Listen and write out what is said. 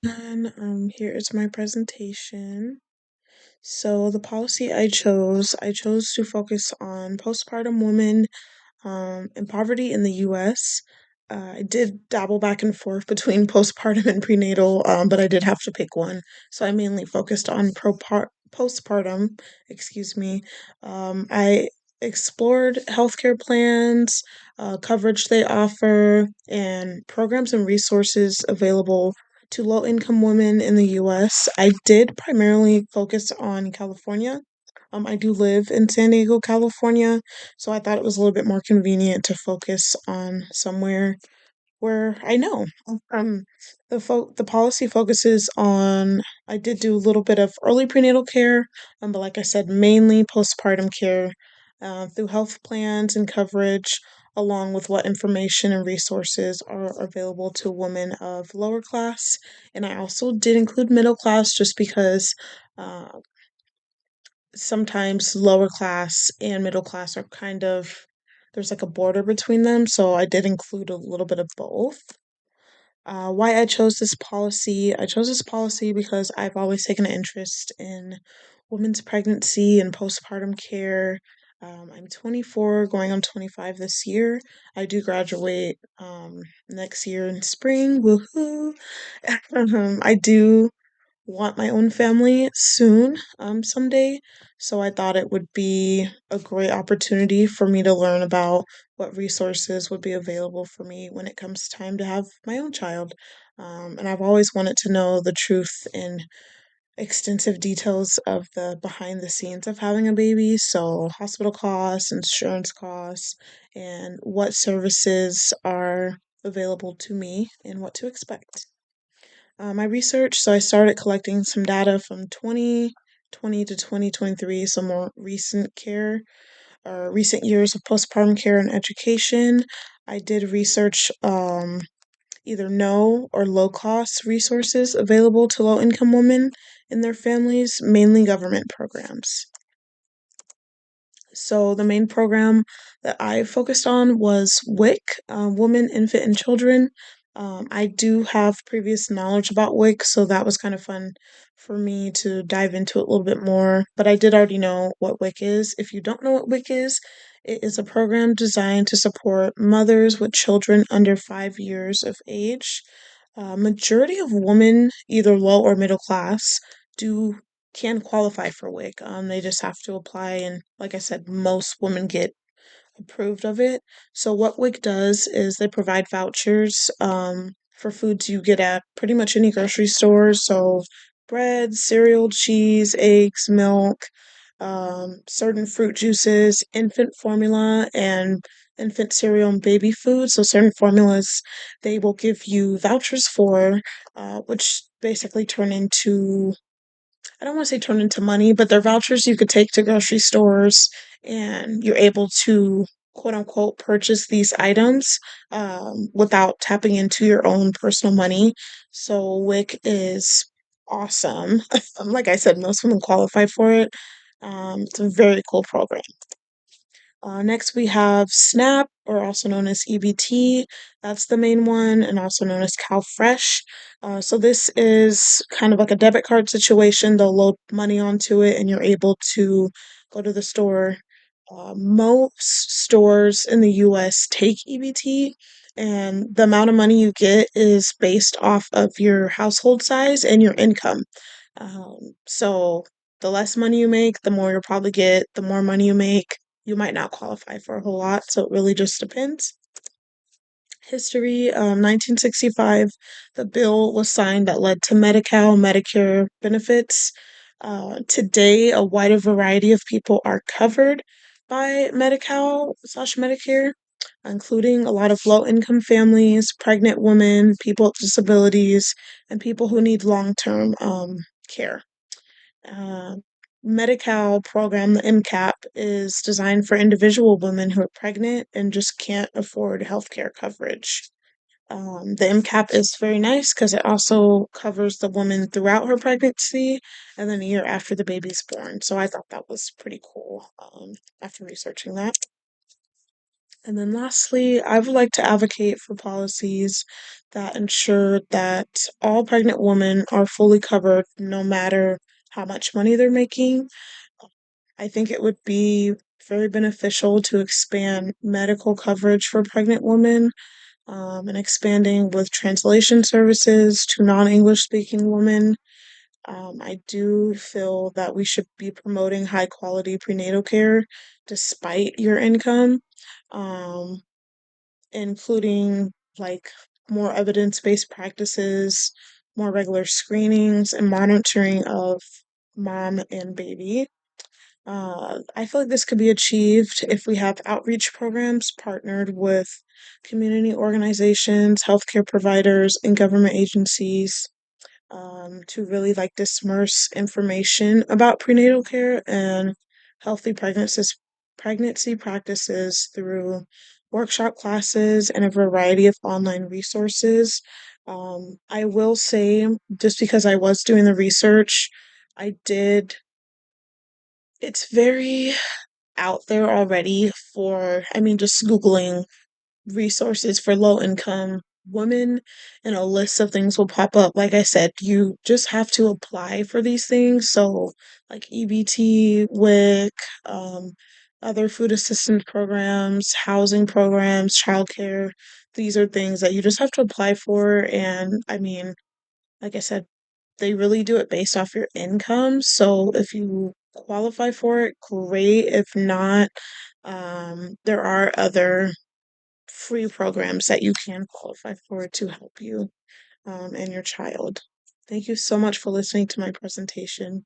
And here is my presentation. So the policy I chose to focus on postpartum women and poverty in the US. I did dabble back and forth between postpartum and prenatal, but I did have to pick one. So I mainly focused on postpartum, excuse me. I explored healthcare plans, coverage they offer, and programs and resources available to low income women in the US. I did primarily focus on California. I do live in San Diego, California, so I thought it was a little bit more convenient to focus on somewhere where I know. Um, the policy focuses on. I did do a little bit of early prenatal care, but like I said, mainly postpartum care through health plans and coverage, along with what information and resources are available to women of lower class. And I also did include middle class just because. Sometimes lower class and middle class are kind of there's like a border between them, so I did include a little bit of both. Why I chose this policy because I've always taken an interest in women's pregnancy and postpartum care. I'm 24, going on 25 this year. I do graduate next year in spring. Woohoo! I do want my own family soon, someday. So I thought it would be a great opportunity for me to learn about what resources would be available for me when it comes time to have my own child. And I've always wanted to know the truth and extensive details of the behind the scenes of having a baby. So, hospital costs, insurance costs, and what services are available to me and what to expect. My research, so I started collecting some data from 2020 to 2023, some more recent care or recent years of postpartum care and education. I did research either no or low cost resources available to low income women and their families, mainly government programs. So the main program that I focused on was WIC, Women, Infant, and Children. I do have previous knowledge about WIC, so that was kind of fun for me to dive into it a little bit more. But I did already know what WIC is. If you don't know what WIC is, it is a program designed to support mothers with children under 5 years of age. Majority of women, either low or middle class, do can qualify for WIC. They just have to apply, and like I said, most women get approved of it. So what WIC does is they provide vouchers for foods you get at pretty much any grocery store. So bread, cereal, cheese, eggs, milk, certain fruit juices, infant formula, and infant cereal and baby food. So certain formulas they will give you vouchers for, which basically turn into I don't want to say turn into money, but they're vouchers you could take to grocery stores and you're able to quote unquote purchase these items without tapping into your own personal money. So WIC is awesome. Like I said, most women qualify for it. It's a very cool program. Next, we have SNAP, or also known as EBT. That's the main one, and also known as CalFresh. So this is kind of like a debit card situation. They'll load money onto it, and you're able to go to the store. Most stores in the US take EBT, and the amount of money you get is based off of your household size and your income. So the less money you make, the more you'll probably get. The more money you make, you might not qualify for a whole lot. So it really just depends. History, 1965, the bill was signed that led to Medi-Cal, Medicare benefits. Today, a wider variety of people are covered by Medi-Cal slash Medicare, including a lot of low-income families, pregnant women, people with disabilities, and people who need long-term care. Uh, Medi-Cal program, the MCAP, is designed for individual women who are pregnant and just can't afford healthcare coverage. The MCAP is very nice because it also covers the woman throughout her pregnancy and then a year after the baby's born. So I thought that was pretty cool after researching that. And then lastly, I would like to advocate for policies that ensure that all pregnant women are fully covered no matter how much money they're making. I think it would be very beneficial to expand medical coverage for pregnant women, and expanding with translation services to non-English speaking women. I do feel that we should be promoting high quality prenatal care despite your income, um, including like more evidence-based practices, more regular screenings, and monitoring of mom and baby. I feel like this could be achieved if we have outreach programs partnered with community organizations, healthcare providers, and government agencies, to really like disperse information about prenatal care and healthy pregnancy practices through workshop classes and a variety of online resources. I will say, just because I was doing the research, I did, it's very out there already for, I mean, just Googling resources for low income women and a list of things will pop up. Like I said, you just have to apply for these things. So, like EBT, WIC, other food assistance programs, housing programs, childcare. These are things that you just have to apply for. And I mean, like I said, they really do it based off your income. So if you qualify for it, great. If not, there are other free programs that you can qualify for to help you and your child. Thank you so much for listening to my presentation.